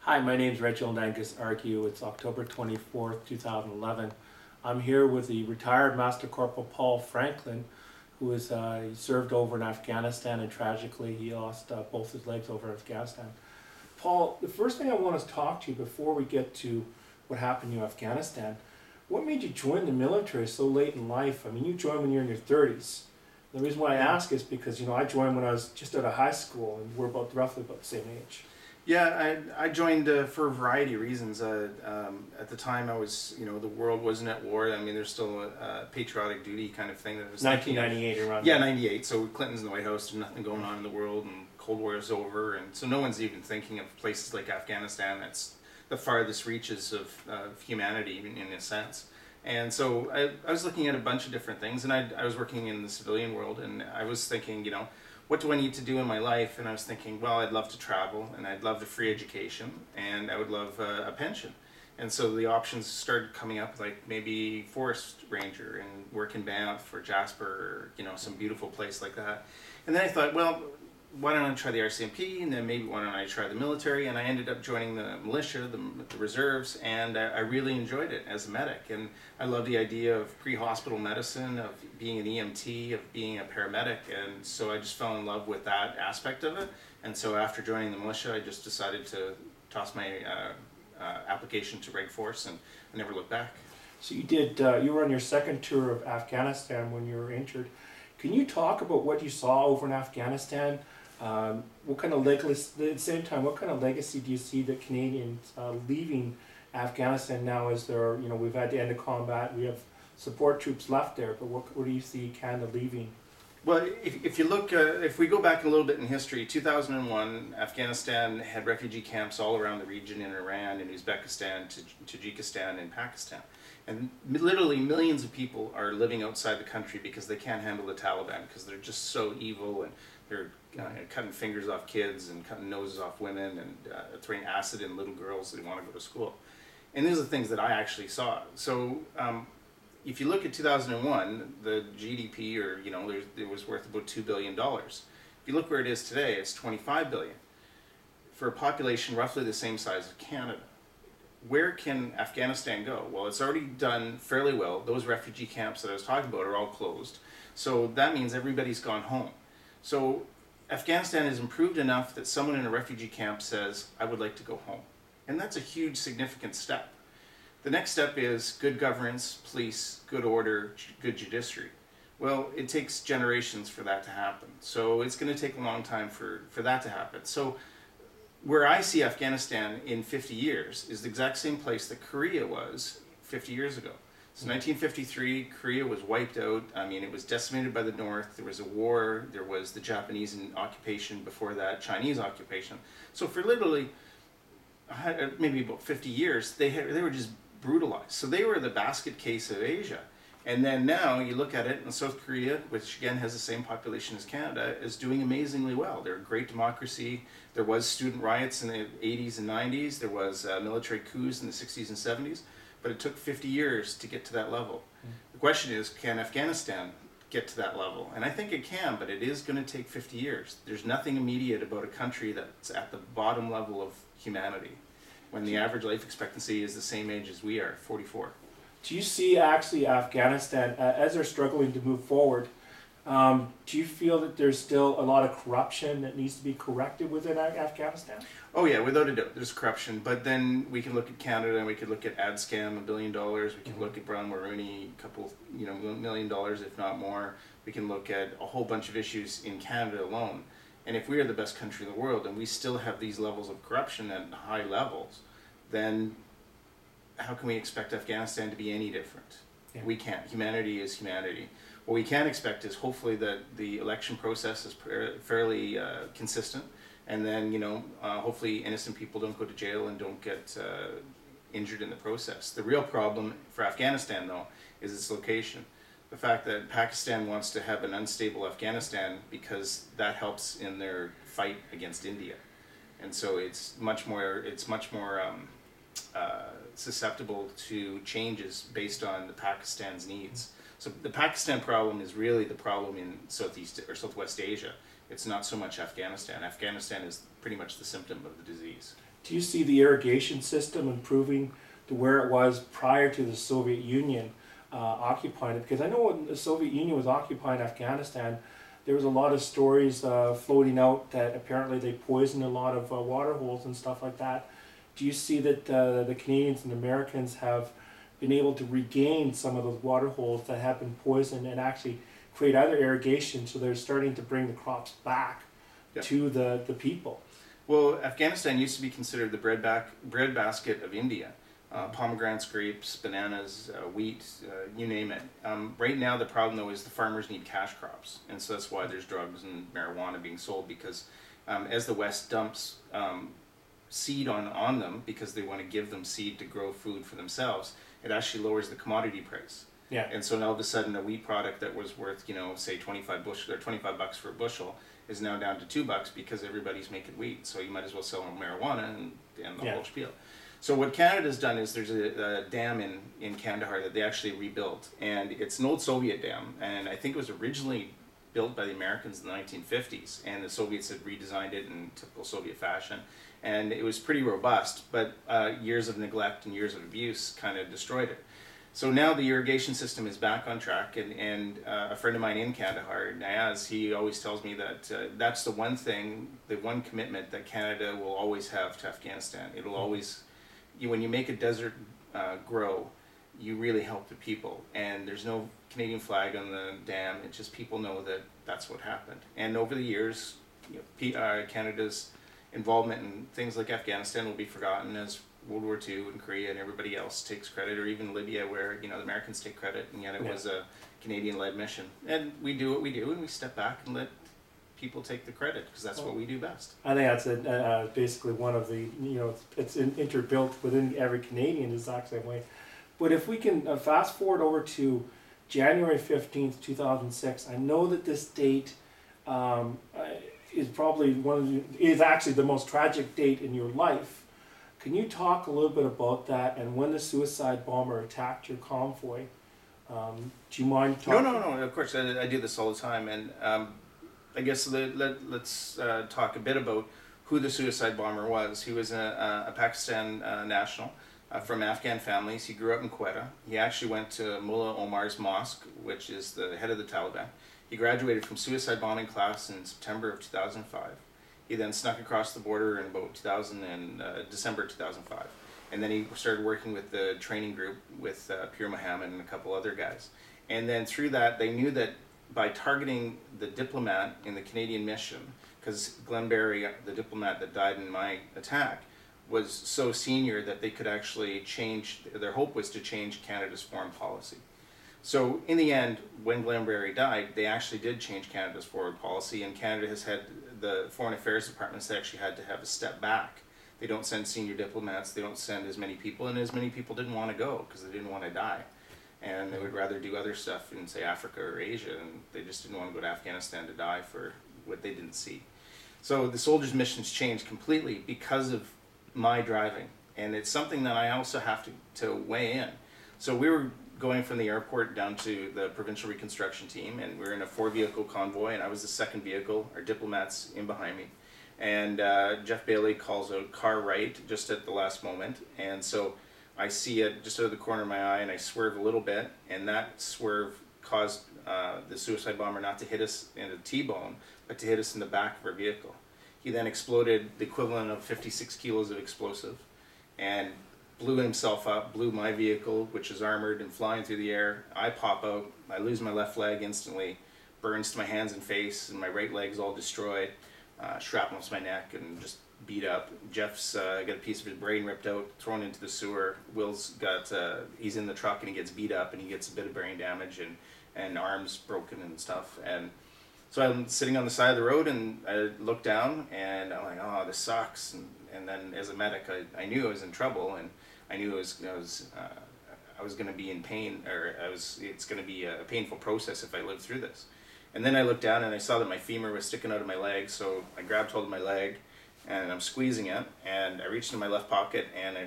Hi, my name is Reginald Angus Argue. It's October 24th, 2011. I'm here with the retired Master Corporal Paul Franklin, who is he served over in Afghanistan, and tragically he lost both his legs over in Afghanistan. Paul, the first thing I want to talk to you before we get to what happened in Afghanistan, what made you join the military so late in life? I mean, you joined when you're in your 30s. The reason why I ask is because, I joined when I was just out of high school, and we're roughly about the same age. Yeah, I joined for a variety of reasons. At the time, I was, the world wasn't at war. I mean, there's still a patriotic duty kind of thing that was 1998 around. Yeah, 98. So Clinton's in the White House. There's nothing going on in the world, and Cold War is over, and so no one's even thinking of places like Afghanistan. That's the farthest reaches of humanity, in a sense. And so I was looking at a bunch of different things, and I was working in the civilian world, and I was thinking, what do I need to do in my life? And I was thinking, well, I'd love to travel, and I'd love a free education, and I would love a pension. And so the options started coming up, like maybe forest ranger and work in Banff or Jasper, or some beautiful place like that. And then I thought, well, why don't I try the RCMP, and then maybe why don't I try the military? And I ended up joining the militia, the reserves, and I really enjoyed it as a medic. And I love the idea of pre-hospital medicine, of being an EMT, of being a paramedic, and so I just fell in love with that aspect of it. And so after joining the militia, I just decided to toss my application to Reg Force, and I never looked back. So you were on your second tour of Afghanistan when you were injured. Can you talk about what you saw over in Afghanistan? What kind of legacy, at the same time, what kind of legacy do you see that Canadians leaving Afghanistan now, as there are, we've had the end of combat, we have support troops left there, but what do you see Canada leaving? Well, if you look, if we go back a little bit in history, 2001, Afghanistan had refugee camps all around the region, in Iran, in Uzbekistan, Tajikistan, and Pakistan. And literally millions of people are living outside the country because they can't handle the Taliban, because they're just so evil, and they're cutting fingers off kids and cutting noses off women, and throwing acid in little girls that want to go to school. And these are the things that I actually saw. So if you look at 2001, the GDP, or it was worth about $2 billion. If you look where it is today, it's $25 billion for a population roughly the same size as Canada. Where can Afghanistan go? Well, it's already done fairly well. Those refugee camps that I was talking about are all closed. So that means everybody's gone home. So Afghanistan has improved enough that someone in a refugee camp says, I would like to go home. And that's a huge, significant step. The next step is good governance, police, good order, good judiciary. Well, it takes generations for that to happen. So it's going to take a long time for that to happen. So where I see Afghanistan in 50 years is the exact same place that Korea was 50 years ago. So 1953, Korea was wiped out. I mean, it was decimated by the North. There was a war. There was the Japanese occupation before that, Chinese occupation. So for literally maybe about 50 years, they were just brutalized. So they were the basket case of Asia. And then now you look at it, and South Korea, which again has the same population as Canada, is doing amazingly well. They're a great democracy. There was student riots in the 80s and 90s. There was military coups in the 60s and 70s. But it took 50 years to get to that level. The question is, can Afghanistan get to that level? And I think it can, but it is going to take 50 years. There's nothing immediate about a country that's at the bottom level of humanity, when the average life expectancy is the same age as we are, 44. Do you see actually Afghanistan, as they're struggling to move forward, do you feel that there's still a lot of corruption that needs to be corrected within Afghanistan? Oh yeah, without a doubt, there's corruption. But then we can look at Canada, and we could look at ad scam, $1 billion. We can look at Brown Mulroney, a couple, $1 million, if not more. We can look at a whole bunch of issues in Canada alone. And if we are the best country in the world, and we still have these levels of corruption at high levels, then how can we expect Afghanistan to be any different? Yeah. We can't. Humanity is humanity. What we can expect is hopefully that the election process is fairly consistent, and then hopefully innocent people don't go to jail and don't get injured in the process. The real problem for Afghanistan, though, is its location. The fact that Pakistan wants to have an unstable Afghanistan because that helps in their fight against India, and so it's much more susceptible to changes based on Pakistan's needs. So the Pakistan problem is really the problem in Southeast or Southwest Asia. It's not so much Afghanistan. Afghanistan is pretty much the symptom of the disease. Do you see the irrigation system improving to where it was prior to the Soviet Union occupying it? Because I know when the Soviet Union was occupying Afghanistan, there was a lot of stories floating out that apparently they poisoned a lot of water holes and stuff like that. Do you see that the Canadians and Americans have been able to regain some of those water holes that have been poisoned and actually create other irrigation, so they're starting to bring the crops back to the people? Well, Afghanistan used to be considered the bread basket of India. Pomegranates, grapes, bananas, wheat, you name it. Right now the problem though is the farmers need cash crops, and so that's why there's drugs and marijuana being sold, because as the West dumps seed on them because they want to give them seed to grow food for themselves, it actually lowers the commodity price. Yeah. And so now all of a sudden a wheat product that was worth, say $25 for a bushel is now down to $2 because everybody's making wheat. So you might as well sell them marijuana and the whole spiel. So what Canada's done is there's a dam in Kandahar that they actually rebuilt, and it's an old Soviet dam, and I think it was originally built by the Americans in the 1950s, and the Soviets had redesigned it in typical Soviet fashion, and it was pretty robust, but years of neglect and years of abuse kind of destroyed it. So now the irrigation system is back on track, and a friend of mine in Kandahar, Nayaz, he always tells me that that's the one thing, the one commitment that Canada will always have to Afghanistan. It'll always, when you make a desert grow, you really help the people, and there's no Canadian flag on the dam. It's just people know that that's what happened. And over the years, Canada's involvement in things like Afghanistan will be forgotten as World War II and Korea and everybody else takes credit, or even Libya, where the Americans take credit, and yet it was a Canadian-led mission. And we do what we do, and we step back and let people take the credit, because that's what we do best. I think that's basically one of the, it's interbuilt within every Canadian is the exact same way. But if we can fast forward over to January 15th, 2006, I know that this date is probably is actually the most tragic date in your life. Can you talk a little bit about that and when the suicide bomber attacked your convoy? Do you mind talking? No, of course, I do this all the time, and I guess let's talk a bit about who the suicide bomber was. He was a Pakistan national from Afghan families. He grew up in Quetta. He actually went to Mullah Omar's mosque, which is the head of the Taliban. He graduated from suicide bombing class in September of 2005. He then snuck across the border in about December 2005. And then he started working with the training group with Pir Mohammed and a couple other guys. And then through that, they knew that by targeting the diplomat in the Canadian mission, because Glyn Berry, the diplomat that died in my attack, was so senior that they could actually change, their hope was to change Canada's foreign policy. So in the end, when Glyn Berry died, they actually did change Canada's foreign policy, and Canada has had, the foreign affairs departments actually had to have a step back. They don't send senior diplomats, they don't send as many people, and as many people didn't want to go because they didn't want to die. And they would rather do other stuff in, say, Africa or Asia, and they just didn't want to go to Afghanistan to die for what they didn't see. So the soldiers' missions changed completely because of my driving, and it's something that I also have to weigh in. So we were going from the airport down to the provincial reconstruction team, and we were in a 4-vehicle convoy, and I was the second vehicle, our diplomats in behind me. And Jeff Bailey calls a car right just at the last moment, and so I see it just out of the corner of my eye, and I swerve a little bit, and that swerve caused the suicide bomber not to hit us in a T-bone, but to hit us in the back of our vehicle. He then exploded the equivalent of 56 kilos of explosive, and blew himself up, blew my vehicle, which is armored and flying through the air. I pop out, I lose my left leg instantly, burns to my hands and face, and my right leg's all destroyed. Shrapnel to my neck and just beat up. Jeff's got a piece of his brain ripped out, thrown into the sewer. Will's got, he's in the truck and he gets beat up and he gets a bit of brain damage and arms broken and stuff. And so I'm sitting on the side of the road and I look down and I'm like, oh, this sucks. And then as a medic, I knew I was in trouble, and I knew I was going to be in pain, or it's going to be a painful process if I live through this. And then I looked down and I saw that my femur was sticking out of my leg, so I grabbed hold of my leg and I'm squeezing it, and I reached into my left pocket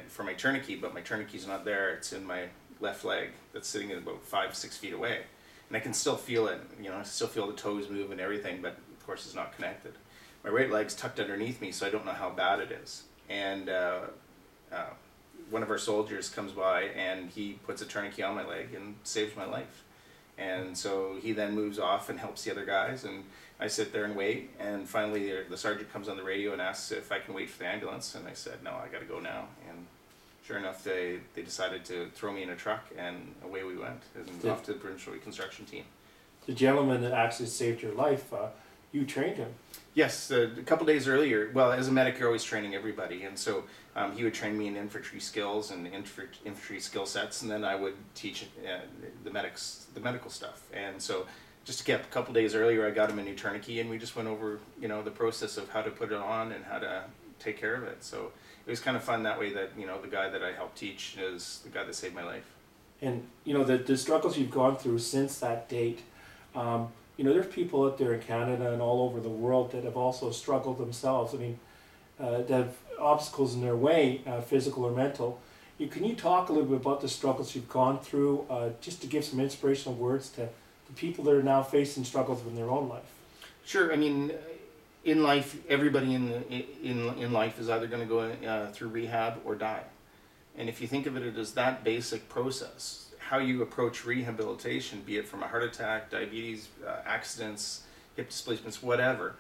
for my tourniquet, but my tourniquet's not there. It's in my left leg that's sitting at about 5-6 feet away. And I can still feel it, I still feel the toes move and everything, but of course it's not connected. my right leg's tucked underneath me, so I don't know how bad it is. And one of our soldiers comes by and he puts a tourniquet on my leg and saves my life. And so he then moves off and helps the other guys, and I sit there and wait, and finally the sergeant comes on the radio and asks if I can wait for the ambulance, and I said, no, I gotta go now. And sure enough, they decided to throw me in a truck, and away we went, and off to the provincial reconstruction team. The gentleman that actually saved your life, you trained him. Yes, a couple days earlier. Well, as a medic, you're always training everybody, and so he would train me in infantry skills and infantry skill sets, and then I would teach the medics the medical stuff. And so, just to get a couple days earlier, I got him a new tourniquet, and we just went over, the process of how to put it on and how to take care of it. So it was kind of fun that way. That the guy that I helped teach is the guy that saved my life. And the struggles you've gone through since that date. There's people out there in Canada and all over the world that have also struggled themselves. I mean, that have obstacles in their way, physical or mental. Can you talk a little bit about the struggles you've gone through, just to give some inspirational words to the people that are now facing struggles in their own life? Sure. I mean, in life, everybody in life is either going to go through rehab or die. And if you think of it as that basic process, how you approach rehabilitation, be it from a heart attack, diabetes, accidents, hip displacements, whatever,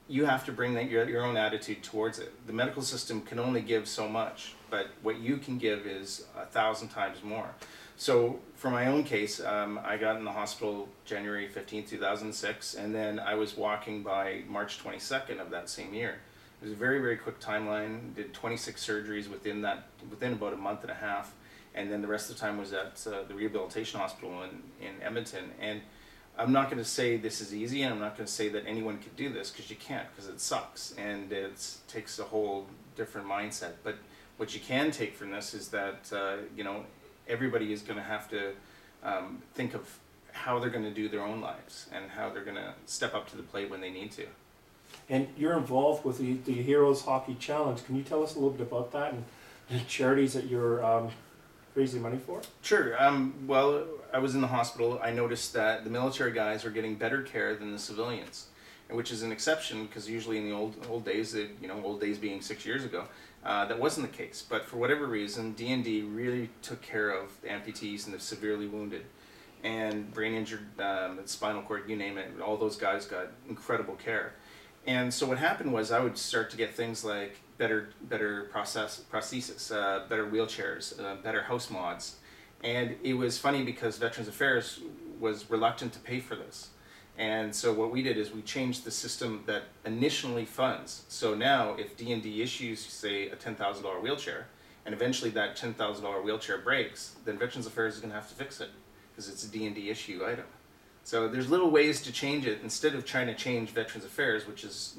you have to bring that your own attitude towards it. The medical system can only give so much, but what you can give is 1,000 times more. So for my own case, I got in the hospital January 15th, 2006, and then I was walking by March 22nd of that same year. It was a very, very quick timeline. Did 26 surgeries within about a month and a half. And then the rest of the time was at the rehabilitation hospital in Edmonton. And I'm not going to say this is easy, and I'm not going to say that anyone could do this, because you can't, because it sucks, and it takes a whole different mindset. But what you can take from this is that everybody is going to have to think of how they're going to do their own lives and how they're going to step up to the plate when they need to. And you're involved with the Heroes Hockey Challenge. Can you tell us a little bit about that and the charities that you're raising money for? Sure. Well, I was in the hospital. I noticed that the military guys are getting better care than the civilians, which is an exception, because usually in the old days, old days being 6 years ago, that wasn't the case. But for whatever reason, D&D really took care of the amputees and the severely wounded and brain injured, spinal cord, you name it. All those guys got incredible care. And so what happened was I would start to get things like better prosthesis, better wheelchairs, better house mods. And it was funny because Veterans Affairs was reluctant to pay for this. And so what we did is we changed the system that initially funds. So now if D&D issues, say, a $10,000 wheelchair, and eventually that $10,000 wheelchair breaks, then Veterans Affairs is going to have to fix it, because it's a D&D issue item. So there's little ways to change it instead of trying to change Veterans Affairs, which is,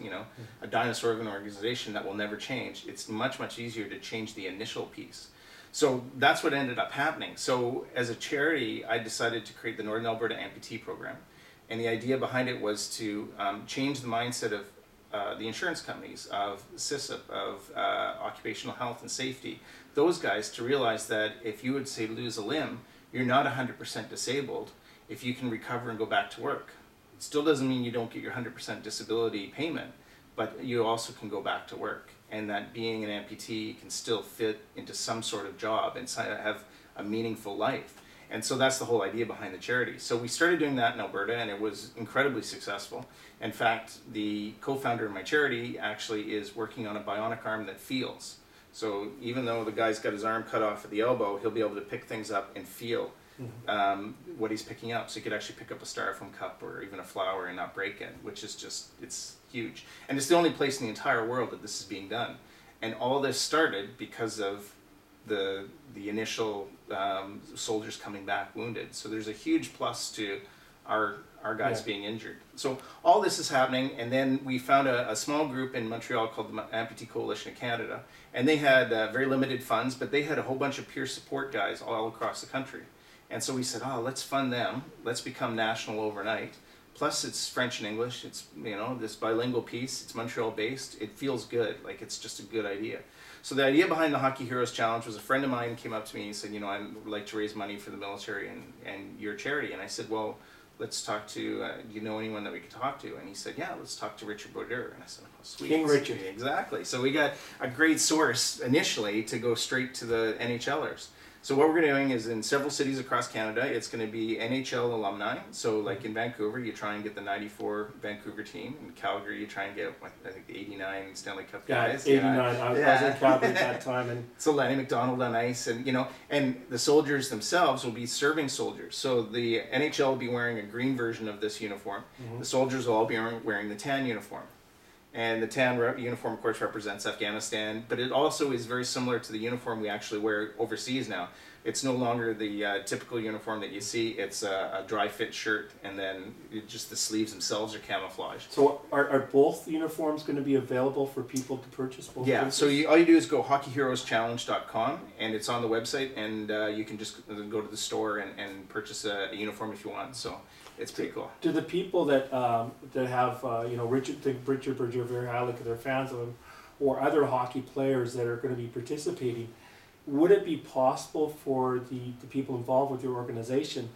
a dinosaur of an organization that will never change. It's much, much easier to change the initial piece. So that's what ended up happening. So as a charity, I decided to create the Northern Alberta Amputee Program. And the idea behind it was to change the mindset of the insurance companies, of CISIP, of occupational health and safety, those guys, to realize that if you would, say, lose a limb, you're not 100% disabled if you can recover and go back to work. It still doesn't mean you don't get your 100% disability payment, but you also can go back to work. And that being an amputee can still fit into some sort of job and have a meaningful life. And so that's the whole idea behind the charity. So we started doing that in Alberta, and it was incredibly successful. In fact, the co-founder of my charity actually is working on a bionic arm that feels. So even though the guy's got his arm cut off at the elbow, he'll be able to pick things up and feel what he's picking up. So he could actually pick up a styrofoam cup or even a flower and not break it, which is just, it's huge. And it's the only place in the entire world that this is being done. And all this started because of the initial soldiers coming back wounded. So there's a huge plus to our guys being injured. So all this is happening, and then we found a small group in Montreal called the Amputee Coalition of Canada, and they had very limited funds, but they had a whole bunch of peer support guys all across the country. And so we said, let's fund them, let's become national overnight. Plus it's French and English, it's this bilingual piece, it's Montreal based, it feels good, like it's just a good idea. So the idea behind the Hockey Heroes Challenge was a friend of mine came up to me and said, I would like to raise money for the military and your charity. And I said, well, let's talk to, do you know anyone that we could talk to? And he said, yeah, let's talk to Richard Brodeur. And I said, oh, sweet. King Richard. Exactly. So we got a great source initially to go straight to the NHLers. So what we're doing is in several cities across Canada, it's going to be NHL alumni. So like in Vancouver, you try and get the 94 Vancouver team. In Calgary, you try and get, I think, the 89 Stanley Cup guys. 89. I was in Calgary at that time. And so Lanny McDonald on ice, and and the soldiers themselves will be serving soldiers. So the NHL will be wearing a green version of this uniform. The soldiers will all be wearing the tan uniform. And the tan uniform, of course, represents Afghanistan, but it also is very similar to the uniform we actually wear overseas now. It's no longer the typical uniform that you see. It's a dry fit shirt, and then just the sleeves themselves are camouflaged. so are both uniforms going to be available for people to purchase? Both Yeah, pieces? so all you do is go hockeyheroeschallenge.com, and it's on the website, and you can just go to the store and purchase a uniform if you want. So it's pretty cool. Do the people that have Richard Brodeur very highly because they're fans of him, or other hockey players that are going to be participating, would it be possible for the people involved with your organization,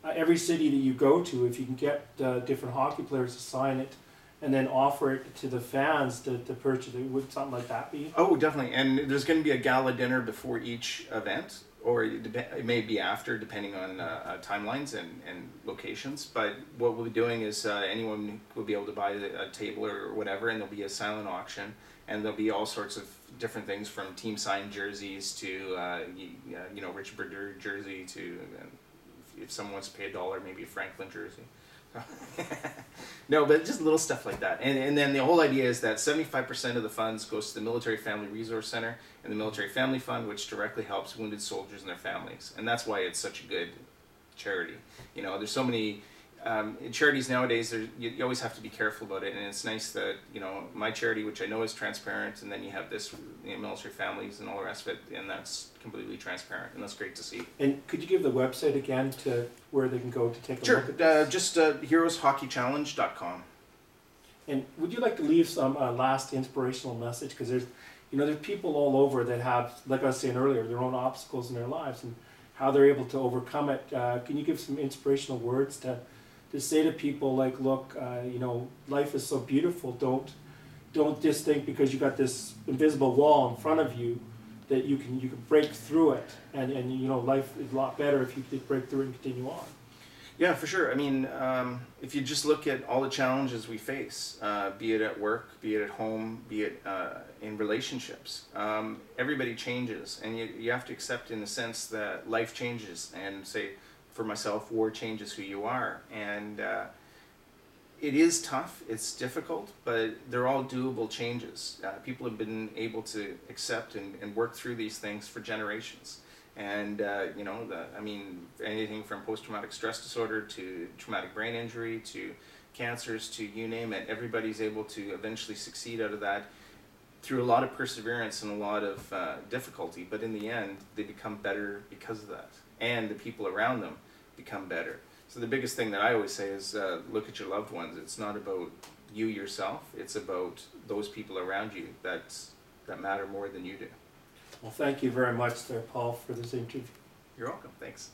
every city that you go to, if you can get different hockey players to sign it and then offer it to the fans to purchase it, would something like that be? Oh, definitely. And there's going to be a gala dinner before each event, or it may be after, depending on timelines and locations. But what we'll be doing is anyone will be able to buy a table or whatever, and there'll be a silent auction, and there'll be all sorts of different things from team signed jerseys to Richard Brodeur jersey to if someone wants to pay $1, maybe a Franklin jersey. No, but just little stuff like that. And then the whole idea is that 75% of the funds goes to the Military Family Resource Center and the Military Family Fund, which directly helps wounded soldiers and their families. And that's why it's such a good charity. There's so many charities nowadays, you always have to be careful about it. And it's nice that, my charity, which I know is transparent, and then you have this, military families and all the rest of it, and that's completely transparent. And that's great to see. And could you give the website again to where they can go to take a Sure. look at this? Just heroeshockeychallenge.com. And would you like to leave some last inspirational message? Because there's people all over that have, like I was saying earlier, their own obstacles in their lives and how they're able to overcome it. Can you give some inspirational words to say to people like, look, life is so beautiful. Don't just think because you got this invisible wall in front of you that you can break through it, and life is a lot better if you could break through it and continue on. Yeah, for sure. I mean, if you just look at all the challenges we face, be it at work, be it at home, be it in relationships, everybody changes, and you have to accept in the sense that life changes, and say, for myself, war changes who you are. And it is tough, it's difficult, but they're all doable changes. People have been able to accept and work through these things for generations. And anything from post-traumatic stress disorder to traumatic brain injury to cancers to you name it, everybody's able to eventually succeed out of that through a lot of perseverance and a lot of difficulty. But in the end, they become better because of that, and the people around them become better. So the biggest thing that I always say is look at your loved ones. It's not about you yourself, it's about those people around you that matter more than you do. Well, thank you very much there, Paul, for this interview. You're welcome. Thanks.